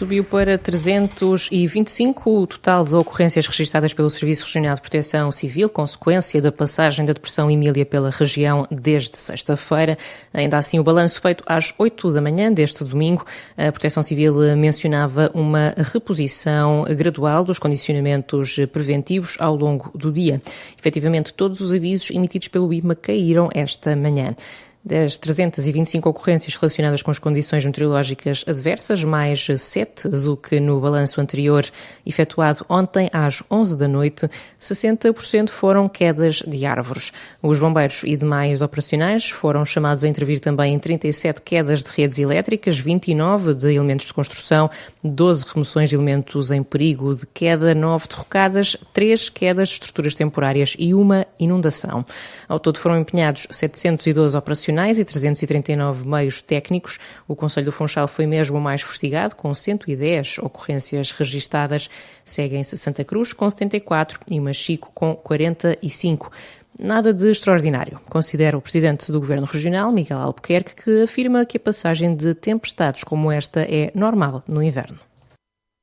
subiu para 325 o total de ocorrências registadas pelo Serviço Regional de Proteção Civil, consequência da passagem da Depressão Emília pela região desde sexta-feira. Ainda assim, o balanço feito às 8 da manhã deste domingo, a Proteção Civil mencionava uma reposição gradual dos condicionamentos preventivos ao longo do dia. Efetivamente, todos os avisos emitidos pelo IPMA caíram esta manhã. Das 325 ocorrências relacionadas com as condições meteorológicas adversas, mais 7 do que no balanço anterior efetuado ontem às 11 da noite, 60% foram quedas de árvores. Os bombeiros e demais operacionais foram chamados a intervir também em 37 quedas de redes elétricas, 29 de elementos de construção, 12 remoções de elementos em perigo de queda, 9 derrocadas, 3 quedas de estruturas temporárias e uma inundação. Ao todo foram empenhados 712 operacionais e 339 meios técnicos. O Concelho do Funchal foi mesmo o mais fustigado, com 110 ocorrências registadas. Seguem-se Santa Cruz, com 74, e Machico, com 45. Nada de extraordinário, considera o Presidente do Governo Regional, Miguel Albuquerque, que afirma que a passagem de tempestades como esta é normal no inverno.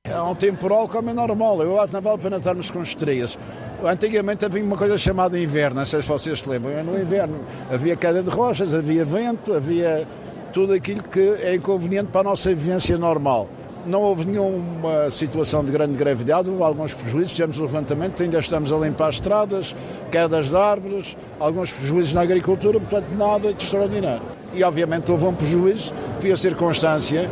É um temporal como é normal, eu acho que não vale a pena estarmos com estreias. Antigamente havia uma coisa chamada inverno, não sei se vocês se lembram, no inverno havia queda de rochas, havia vento, havia tudo aquilo que é inconveniente para a nossa vivência normal. Não houve nenhuma situação de grande gravidade, houve alguns prejuízos, fizemos o levantamento, ainda estamos a limpar estradas, quedas de árvores, alguns prejuízos na agricultura, portanto nada de extraordinário. E obviamente houve um prejuízo, devia ser constância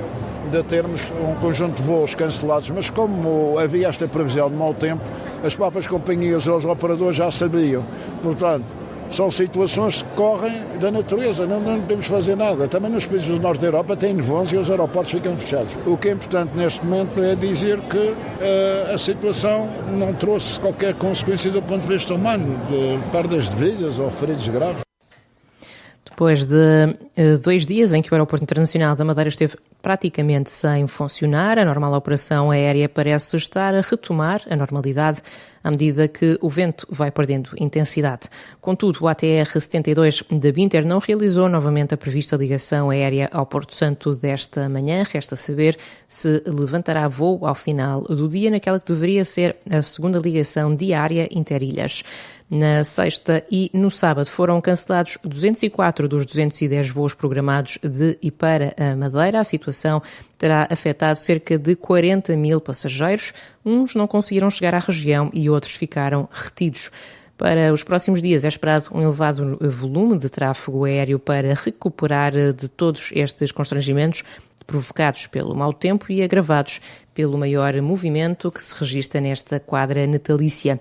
de termos um conjunto de voos cancelados, mas como havia esta previsão de mau tempo, as próprias companhias ou os operadores já sabiam. Portanto, são situações que correm da natureza, não podemos fazer nada. Também nos países do norte da Europa tem nevoos e os aeroportos ficam fechados. O que é importante neste momento é dizer que a situação não trouxe qualquer consequência do ponto de vista humano, de perdas de vidas ou feridos graves. Depois de 2 dias em que o Aeroporto Internacional da Madeira esteve praticamente sem funcionar, a normal operação aérea parece estar a retomar a normalidade à medida que o vento vai perdendo intensidade. Contudo, o ATR-72 da Binter não realizou novamente a prevista ligação aérea ao Porto Santo desta manhã. Resta saber se levantará voo ao final do dia naquela que deveria ser a segunda ligação diária interilhas. Na sexta e no sábado foram cancelados 204 dos 210 voos programados de e para a Madeira. A situação terá afetado cerca de 40 mil passageiros. Uns não conseguiram chegar à região e outros ficaram retidos. Para os próximos dias é esperado um elevado volume de tráfego aéreo para recuperar de todos estes constrangimentos provocados pelo mau tempo e agravados pelo maior movimento que se registra nesta quadra natalícia.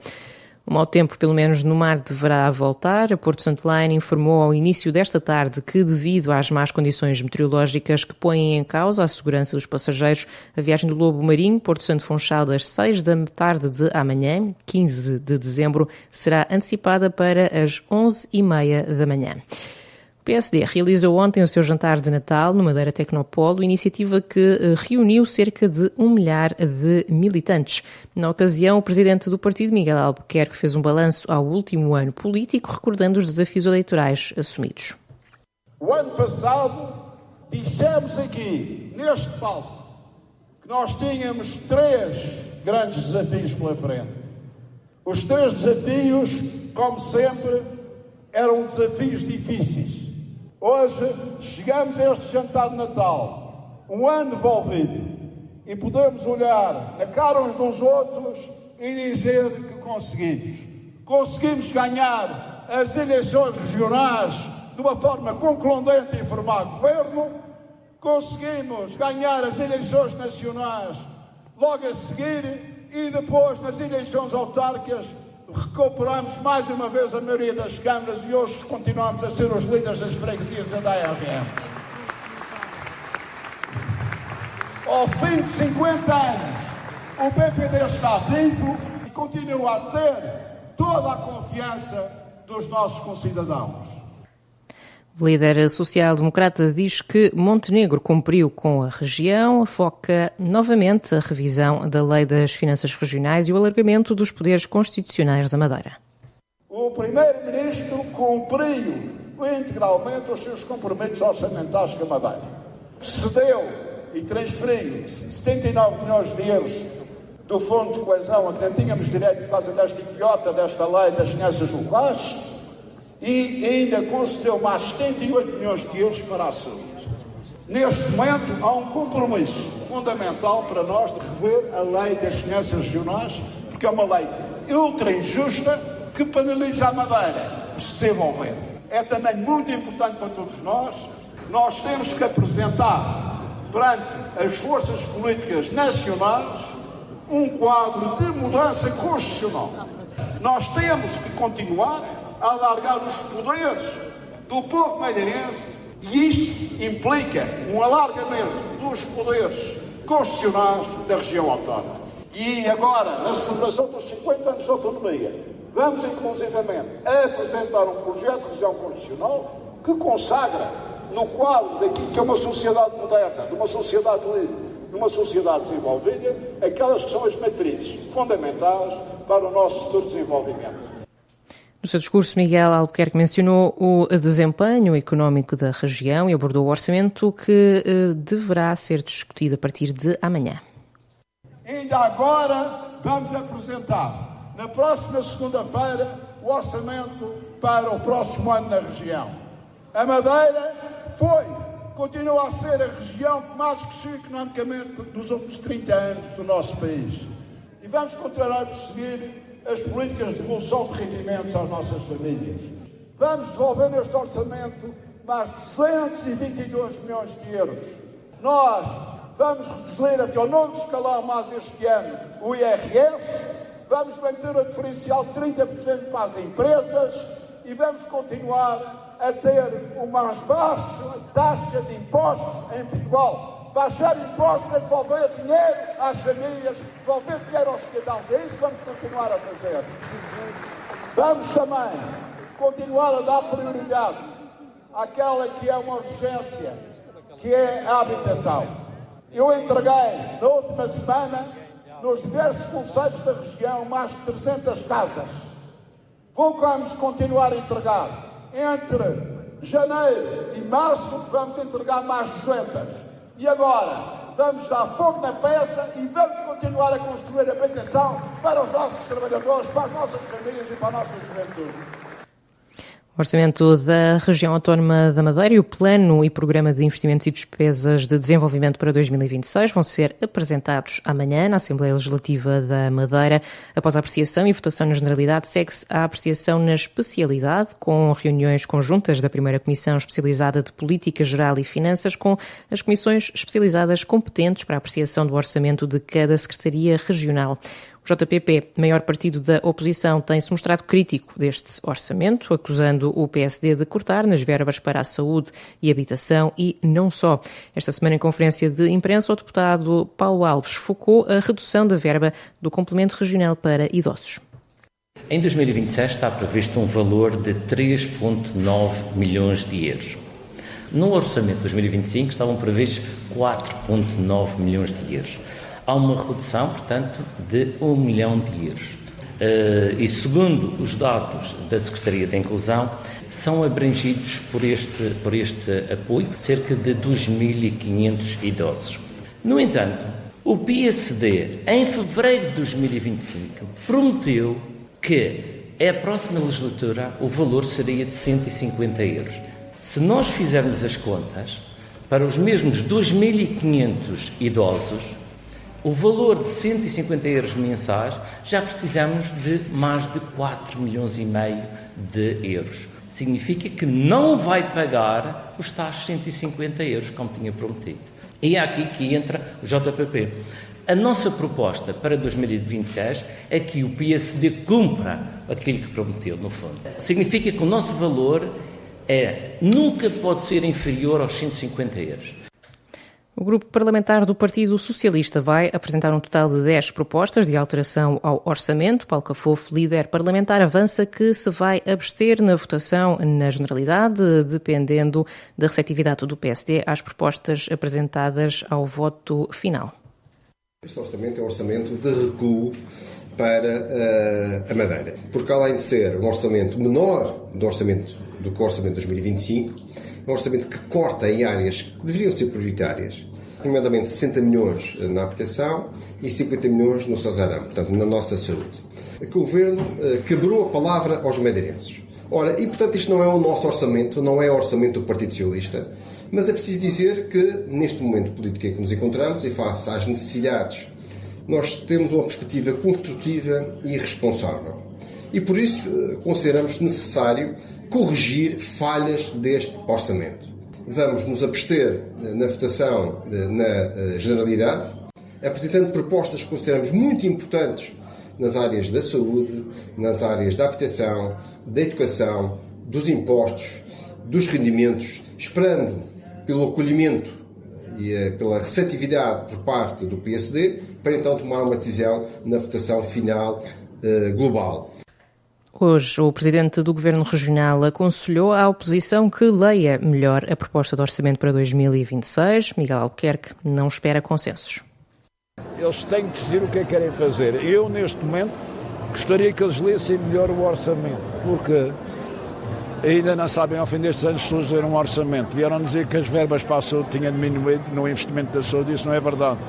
O mau tempo, pelo menos no mar, deverá voltar. A Porto Santo Line informou ao início desta tarde que, devido às más condições meteorológicas que põem em causa a segurança dos passageiros, a viagem do Lobo Marinho, Porto Santo Funchal, das 6 da tarde de amanhã, 15 de dezembro, será antecipada para as 11h30 da manhã. O PSD realizou ontem o seu jantar de Natal no Madeira Tecnopolo, iniciativa que reuniu cerca de 1 milhar de militantes. Na ocasião, o presidente do partido, Miguel Albuquerque, fez um balanço ao último ano político, recordando os desafios eleitorais assumidos. O ano passado, dissemos aqui, neste palco, que nós tínhamos 3 grandes desafios pela frente. Os 3 desafios, como sempre, eram desafios difíceis. Hoje chegamos a este jantar de Natal, um ano envolvido, e podemos olhar na cara uns dos outros e dizer que conseguimos. Conseguimos ganhar as eleições regionais de uma forma concludente e formar governo, conseguimos ganhar as eleições nacionais logo a seguir e depois nas eleições autárquicas recuperamos mais uma vez a maioria das câmaras e hoje continuamos a ser os líderes das freguesias da ARN. Ao fim de 50 anos, o PPD está vivo e continua a ter toda a confiança dos nossos concidadãos. O líder social-democrata diz que Montenegro cumpriu com a região, foca novamente a revisão da Lei das Finanças Regionais e o alargamento dos poderes constitucionais da Madeira. O primeiro-ministro cumpriu integralmente os seus compromissos orçamentais com a Madeira. Cedeu e transferiu 79 milhões de euros do Fundo de Coesão, a que não tínhamos direito por causa desta idiota, desta lei das finanças locais, e ainda concedeu mais 78 milhões de euros para a saúde. Neste momento, há um compromisso fundamental para nós de rever a lei das finanças regionais, porque é uma lei ultra injusta que penaliza a Madeira por se desenvolver. É também muito importante para todos nós. Nós temos que apresentar perante as forças políticas nacionais um quadro de mudança constitucional. Nós temos que continuar a alargar os poderes do povo madeirense e isto implica um alargamento dos poderes constitucionais da região autónoma. E agora, na celebração dos 50 anos de autonomia, vamos inclusivamente apresentar um projeto de revisão constitucional que consagra no quadro daquilo que é uma sociedade moderna, de uma sociedade livre, de uma sociedade desenvolvida, aquelas que são as matrizes fundamentais para o nosso futuro desenvolvimento. No seu discurso, Miguel Albuquerque mencionou o desempenho económico da região e abordou o orçamento que deverá ser discutido a partir de amanhã. Ainda agora vamos apresentar, na próxima segunda-feira, o orçamento para o próximo ano na região. A Madeira continua a ser a região que mais cresceu economicamente nos últimos 30 anos do nosso país. E vamos continuar a prosseguir as políticas de devolução de rendimentos às nossas famílias. Vamos devolver neste orçamento mais de 222 milhões de euros. Nós vamos reduzir até o nono escalão mais este ano o IRS, vamos manter o diferencial de 30% para as empresas e vamos continuar a ter uma mais baixa taxa de impostos em Portugal. Baixar impostos é devolver dinheiro às famílias, devolver dinheiro aos cidadãos. É isso que vamos continuar a fazer. Vamos também continuar a dar prioridade àquela que é uma urgência, que é a habitação. Eu entreguei, na última semana, nos diversos concelhos da região, mais de 300 casas. Vamos continuar a entregar. Entre janeiro e março, vamos entregar mais de 200. E agora, vamos dar fogo na peça e vamos continuar a construir habitação para os nossos trabalhadores, para as nossas famílias e para a nossa juventude. O orçamento da região autónoma da Madeira e o plano e programa de investimentos e despesas de desenvolvimento para 2026 vão ser apresentados amanhã na Assembleia Legislativa da Madeira. Após a apreciação e votação na generalidade, segue-se a apreciação na especialidade, com reuniões conjuntas da primeira Comissão Especializada de Política Geral e Finanças com as comissões especializadas competentes para a apreciação do orçamento de cada Secretaria Regional. O JPP, maior partido da oposição, tem-se mostrado crítico deste orçamento, acusando o PSD de cortar nas verbas para a saúde e habitação e não só. Esta semana, em conferência de imprensa, o deputado Paulo Alves focou a redução da verba do complemento regional para idosos. Em 2026 está previsto um valor de 3,9 milhões de euros. No orçamento de 2025 estavam previstos 4,9 milhões de euros. Há uma redução, portanto, de 1 milhão de euros. E segundo os dados da Secretaria da Inclusão, são abrangidos por este apoio cerca de 2.500 idosos. No entanto, o PSD, em fevereiro de 2025, prometeu que a próxima legislatura o valor seria de 150 euros. Se nós fizermos as contas, para os mesmos 2.500 idosos, o valor de 150 euros mensais, já precisamos de mais de 4 milhões e meio de euros. Significa que não vai pagar os tais 150 euros, como tinha prometido. E é aqui que entra o JPP. A nossa proposta para 2026 é que o PSD cumpra aquilo que prometeu, no fundo. Significa que o nosso valor nunca pode ser inferior aos 150 euros. O grupo parlamentar do Partido Socialista vai apresentar um total de 10 propostas de alteração ao orçamento. Paulo Cafofo, líder parlamentar, avança que se vai abster na votação na generalidade, dependendo da receptividade do PSD às propostas apresentadas ao voto final. Este orçamento é um orçamento de recuo para a Madeira, porque além de ser um orçamento menor do que o orçamento de 2025, é um orçamento que corta em áreas que deveriam ser prioritárias, nomeadamente 60 milhões na habitação e 50 milhões no Sazarão, portanto, na nossa saúde. Que o Governo quebrou a palavra aos madeirenses. Ora, e portanto isto não é o nosso orçamento, não é o orçamento do Partido Socialista, mas é preciso dizer que neste momento político em que nos encontramos e face às necessidades, nós temos uma perspectiva construtiva e responsável. E por isso consideramos necessário corrigir falhas deste orçamento. Vamos nos abster na votação na generalidade, apresentando propostas que consideramos muito importantes nas áreas da saúde, nas áreas da habitação, da educação, dos impostos, dos rendimentos, esperando pelo acolhimento e pela receptividade por parte do PSD, para então tomar uma decisão na votação final global. Hoje, o Presidente do Governo Regional aconselhou à oposição que leia melhor a proposta de orçamento para 2026. Miguel Albuquerque não espera consensos. Eles têm que decidir o que é que querem fazer. Eu, neste momento, gostaria que eles lessem melhor o orçamento, porque ainda não sabem, ao fim destes anos, se ler um orçamento. Vieram dizer que as verbas para a saúde tinham diminuído no investimento da saúde, isso não é verdade.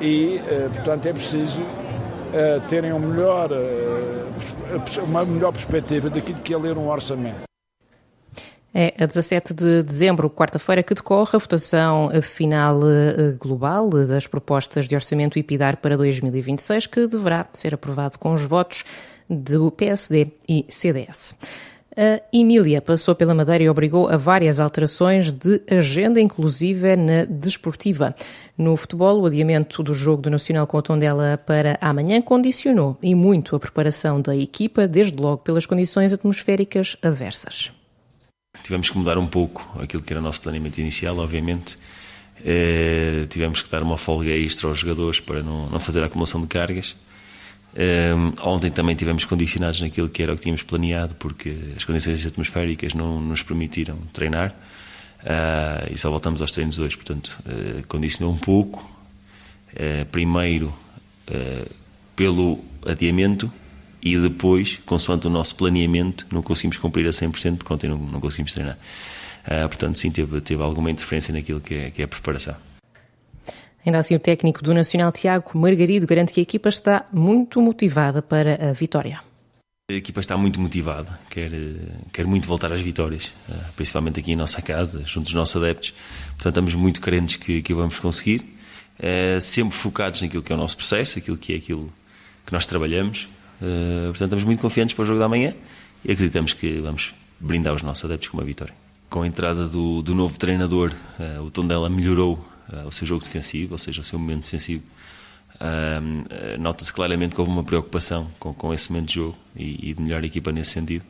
E, portanto, é preciso terem uma melhor perspectiva daquilo que é ler um orçamento. É a 17 de dezembro, quarta-feira, que decorre a votação final global das propostas de orçamento IPIDAR para 2026, que deverá ser aprovado com os votos do PSD e CDS. A Emília passou pela Madeira e obrigou a várias alterações de agenda, inclusive na desportiva. No futebol, o adiamento do jogo do Nacional com o Tondela para amanhã condicionou e muito a preparação da equipa, desde logo pelas condições atmosféricas adversas. Tivemos que mudar um pouco aquilo que era o nosso planeamento inicial, obviamente. Tivemos que dar uma folga extra aos jogadores para não fazer a acumulação de cargas. Ontem também tivemos condicionados naquilo que era o que tínhamos planeado, porque as condições atmosféricas não nos permitiram treinar, e só voltamos aos treinos hoje. Portanto, condicionou um pouco, primeiro pelo adiamento, e depois, consoante o nosso planeamento, não conseguimos cumprir a 100%, porque ontem não conseguimos treinar. Portanto, sim, teve alguma interferência naquilo que é a preparação. Ainda assim, o técnico do Nacional, Tiago Margarido, garante que a equipa está muito motivada para a vitória. A equipa está muito motivada, quer muito voltar às vitórias, principalmente aqui em nossa casa, junto dos nossos adeptos. Portanto, estamos muito crentes que o vamos conseguir, sempre focados naquilo que é o nosso processo, aquilo que nós trabalhamos. Portanto, estamos muito confiantes para o jogo da manhã e acreditamos que vamos brindar os nossos adeptos com uma vitória. Com a entrada do novo treinador, o Tondela melhorou o seu jogo defensivo, ou seja, o seu momento defensivo. Nota-se claramente que houve uma preocupação com esse momento de jogo e de melhorar a equipa nesse sentido,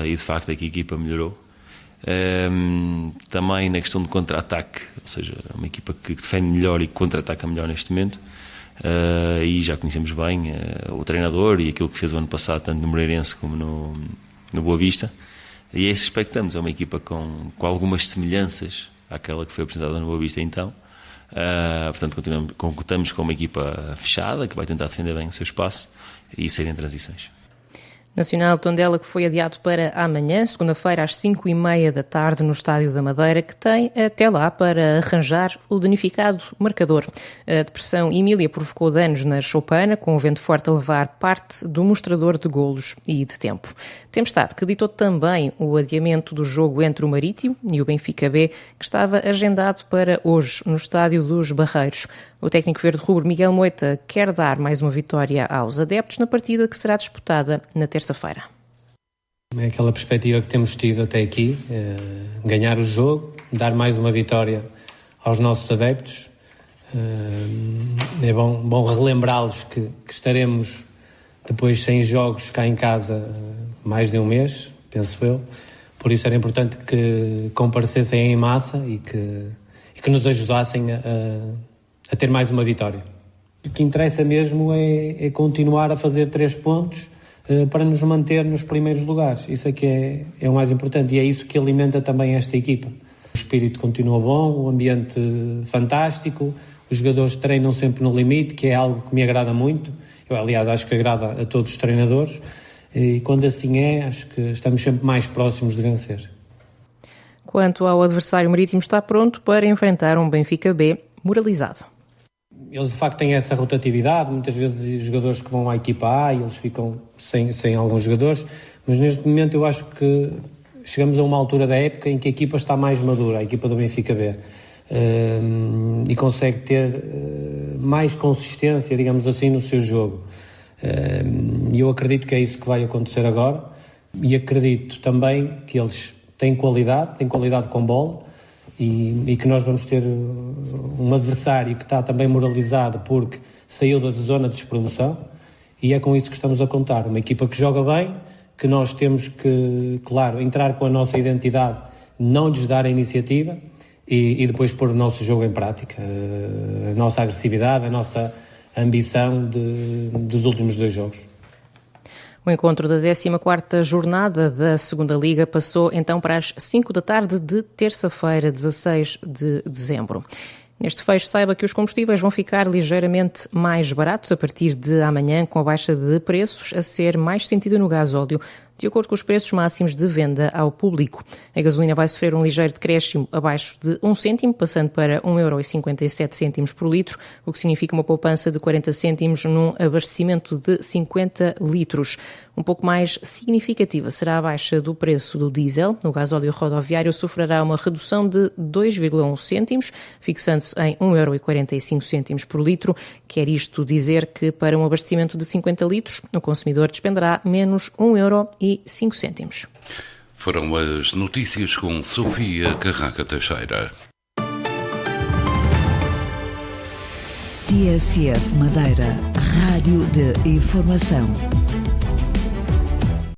e de facto é que a equipa melhorou. Também na questão do contra-ataque, ou seja, uma equipa que defende melhor e que contra-ataca melhor neste momento. E já conhecemos bem o treinador e aquilo que fez o ano passado, tanto no Moreirense como no Boa Vista, e é isso que expectamos. É uma equipa com algumas semelhanças àquela que foi apresentada no Boa Vista então. Portanto, contamos com uma equipa fechada que vai tentar defender bem o seu espaço e sair em transições. Nacional Tondela, que foi adiado para amanhã, segunda-feira, às 5h30 da tarde, no Estádio da Madeira, que tem até lá para arranjar o danificado marcador. A depressão Emília provocou danos na choupana, com o vento forte a levar parte do mostrador de golos e de tempo. Tempestade que ditou também o adiamento do jogo entre o Marítimo e o Benfica B, que estava agendado para hoje, no Estádio dos Barreiros. O técnico verde-rubro Miguel Moita quer dar mais uma vitória aos adeptos na partida que será disputada na terça-feira. É aquela perspectiva que temos tido até aqui, ganhar o jogo, dar mais uma vitória aos nossos adeptos. É bom relembrá-los que estaremos depois sem jogos cá em casa mais de um mês, penso eu. Por isso era importante que comparecessem em massa e que nos ajudassem a ter mais uma vitória. O que interessa mesmo é continuar a fazer 3 pontos para nos manter nos primeiros lugares. Isso é que é o mais importante e é isso que alimenta também esta equipa. O espírito continua bom, o ambiente fantástico, os jogadores treinam sempre no limite, que é algo que me agrada muito. Eu, aliás, acho que agrada a todos os treinadores e quando assim é, acho que estamos sempre mais próximos de vencer. Quanto ao adversário, Marítimo está pronto para enfrentar um Benfica B moralizado. Eles de facto têm essa rotatividade, muitas vezes os jogadores que vão à equipa A e eles ficam sem alguns jogadores, mas neste momento eu acho que chegamos a uma altura da época em que a equipa está mais madura, a equipa do Benfica B, e consegue ter mais consistência, digamos assim, no seu jogo. E eu acredito que é isso que vai acontecer agora, e acredito também que eles têm qualidade com bola, e que nós vamos ter um adversário que está também moralizado porque saiu da zona de despromoção, e é com isso que estamos a contar. Uma equipa que joga bem, que nós temos que, claro, entrar com a nossa identidade, não lhes dar a iniciativa e depois pôr o nosso jogo em prática, a nossa agressividade, a nossa ambição dos últimos 2 jogos. O encontro da 14ª jornada da Segunda Liga passou então para as 5 da tarde de terça-feira, 16 de dezembro. Neste fecho, saiba que os combustíveis vão ficar ligeiramente mais baratos a partir de amanhã, com a baixa de preços a ser mais sentida no gasóleo, de acordo com os preços máximos de venda ao público. A gasolina vai sofrer um ligeiro decréscimo abaixo de 1 cêntimo, passando para 1,57€ por litro, o que significa uma poupança de 40 cêntimos num abastecimento de 50 litros. Um pouco mais significativa será a baixa do preço do diesel. No gasóleo rodoviário sofrerá uma redução de 2,1 cêntimos, fixando-se em 1,45€ por litro. Quer isto dizer que para um abastecimento de 50 litros, o consumidor despenderá menos 1,05€. Foram as notícias com Sofia Carraca Teixeira. TSF Madeira, Rádio de Informação.